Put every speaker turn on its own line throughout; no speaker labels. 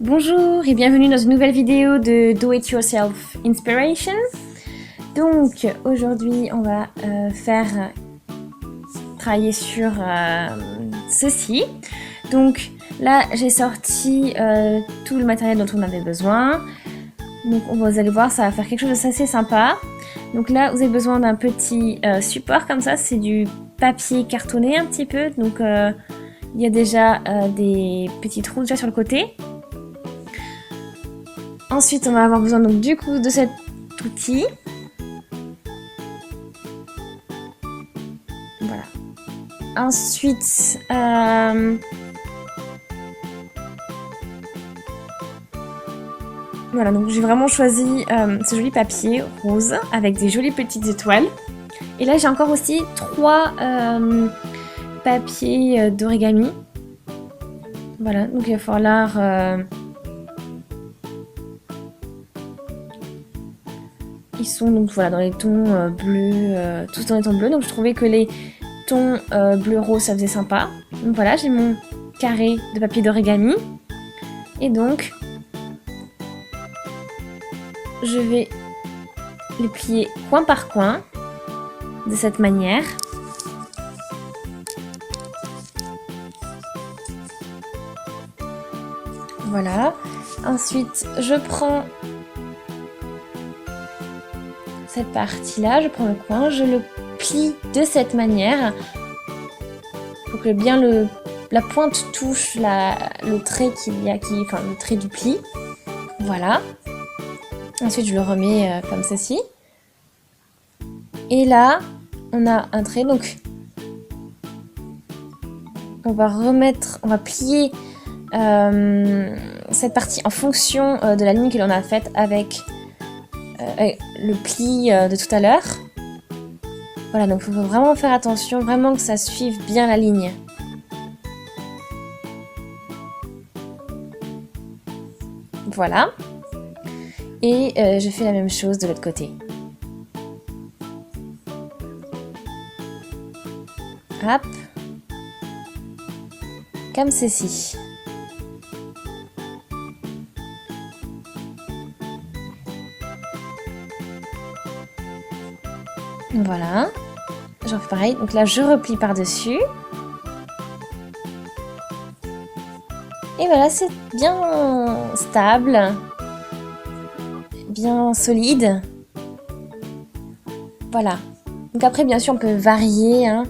Bonjour et bienvenue dans une nouvelle vidéo de Do It Yourself Inspiration. Donc aujourd'hui on va travailler sur ceci. Donc là j'ai sorti tout le matériel dont on avait besoin. Donc vous allez voir, ça va faire quelque chose d'assez sympa. Donc là vous avez besoin d'un petit support comme ça, c'est du papier cartonné un petit peu. Donc il y a déjà des petits trous déjà sur le côté. Ensuite, on va avoir besoin donc du coup de cet outil. Voilà. Ensuite, voilà, donc j'ai vraiment choisi ce joli papier rose avec des jolies petites étoiles. Et là, j'ai encore aussi 3 papiers d'origami. Voilà, donc il va falloir... Ils sont donc voilà dans les tons bleus, tous dans les tons bleus. Donc je trouvais que les tons bleu rose ça faisait sympa. Donc voilà, j'ai mon carré de papier d'origami. Et donc je vais les plier coin par coin de cette manière. Voilà. Ensuite, je prends cette partie-là, je prends le coin, je le plie de cette manière pour que bien la pointe touche le trait le trait du pli. Voilà. Ensuite, je le remets comme ceci. Et là, on a un trait, donc on va plier cette partie en fonction de la ligne que l'on a faite avec le pli de tout à l'heure. Voilà, donc il faut vraiment faire attention, vraiment que ça suive bien la ligne. Voilà. Et je fais la même chose de l'autre côté. Hop. Comme ceci. Voilà, j'en fais pareil, donc là je replie par-dessus. Et voilà, c'est bien stable, bien solide. Voilà, donc après bien sûr on peut varier, hein.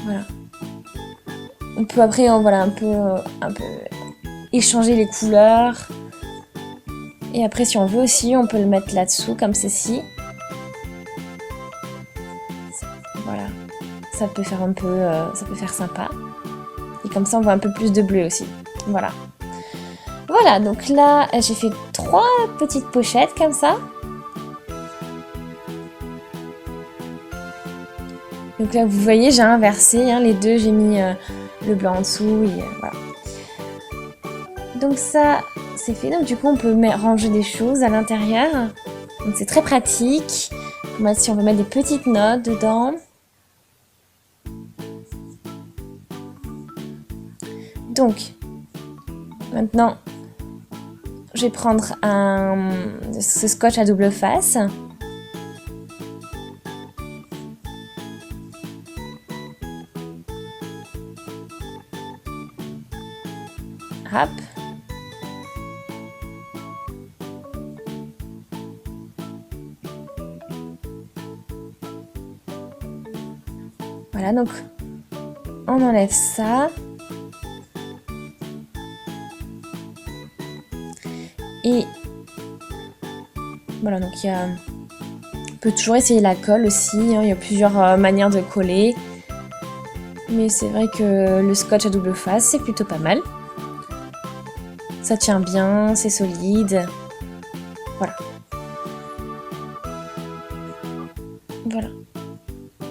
Voilà. On peut après voilà, un peu échanger les couleurs. Et après, si on veut aussi, on peut le mettre là-dessous, comme ceci. Voilà. Ça peut faire ça peut faire sympa. Et comme ça, on voit un peu plus de bleu aussi. Voilà. Voilà, donc là, j'ai fait 3 petites pochettes comme ça. Donc là, vous voyez, j'ai inversé. Hein, les deux, j'ai mis le blanc en dessous. Et voilà. Donc ça... c'est fait, donc du coup on peut ranger des choses à l'intérieur, donc c'est très pratique. Si on veut mettre des petites notes dedans. Donc maintenant je vais prendre ce scotch à double face. Hop. Voilà, donc on enlève ça. Et voilà, donc on peut toujours essayer la colle aussi, hein, il y a plusieurs manières de coller. Mais c'est vrai que le scotch à double face, c'est plutôt pas mal. Ça tient bien, c'est solide. Voilà. Voilà.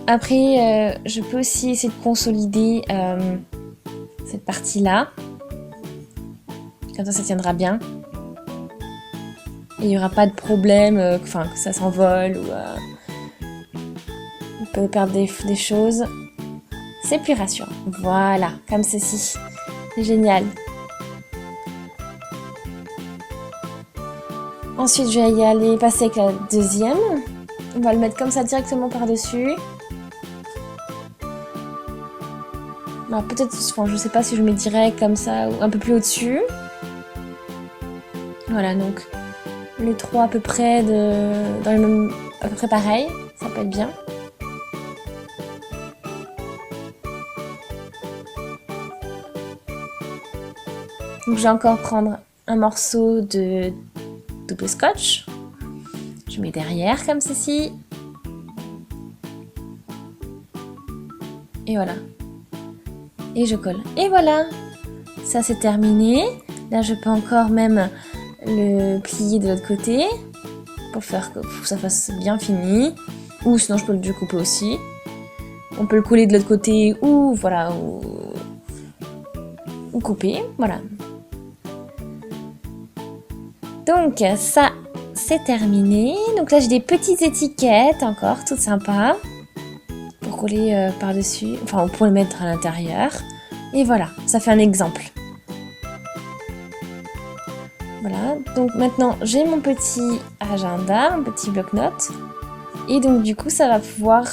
Après, je peux aussi essayer de consolider cette partie-là. Comme ça tiendra bien. Et il n'y aura pas de problème, que ça s'envole ou on peut perdre des choses. c'est plus rassurant. Voilà, comme ceci. C'est génial. Ensuite, je vais y aller passer avec la deuxième. On va le mettre comme ça directement par-dessus. Alors peut-être, enfin, je sais pas si je mets direct comme ça ou un peu plus au-dessus. Voilà, donc les trois à peu près dans le même, à peu près pareil, ça peut être bien. Donc je vais encore prendre un morceau de double scotch. Je mets derrière comme ceci. Et voilà. Et je colle. Et voilà, ça c'est terminé. Là je peux encore même le plier de l'autre côté pour que ça fasse bien fini. Ou sinon je peux le découper aussi. On peut le coller de l'autre côté ou voilà, ou couper, voilà. Donc ça c'est terminé. Donc là j'ai des petites étiquettes encore, toutes sympas. Pour coller par-dessus, enfin on pourrait le mettre à l'intérieur. Et voilà, ça fait un exemple. Voilà, donc maintenant j'ai mon petit agenda, mon petit bloc-notes. Et donc du coup ça va pouvoir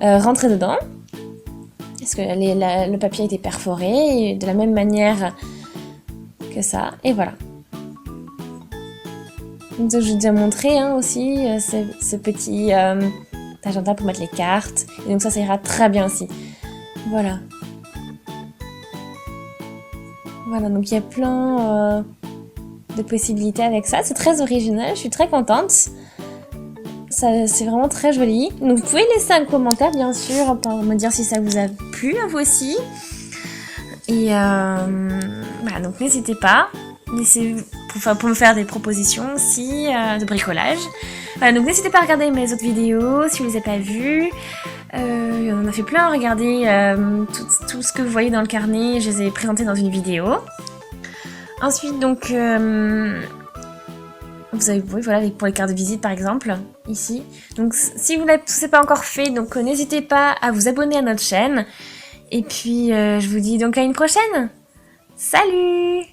rentrer dedans. Parce que le papier a été perforé de la même manière que ça. Et voilà. Donc je vais déjà montrer aussi ce petit agenda pour mettre les cartes. Et donc ça ira très bien aussi. Voilà. Voilà, donc il y a plein de possibilités avec ça. C'est très original, je suis très contente. C'est vraiment très joli. Donc vous pouvez laisser un commentaire bien sûr pour me dire si ça vous a plu à vous aussi. Et voilà, donc n'hésitez pas. Pour me faire des propositions aussi de bricolage. Voilà, donc n'hésitez pas à regarder mes autres vidéos si vous ne les avez pas vues. On en a fait plein, regardez tout ce que vous voyez dans le carnet, je les ai présentés dans une vidéo. Ensuite donc vous avez voilà pour les cartes de visite par exemple ici. Donc si vous n'avez pas encore fait, donc n'hésitez pas à vous abonner à notre chaîne. Et puis je vous dis donc à une prochaine. Salut!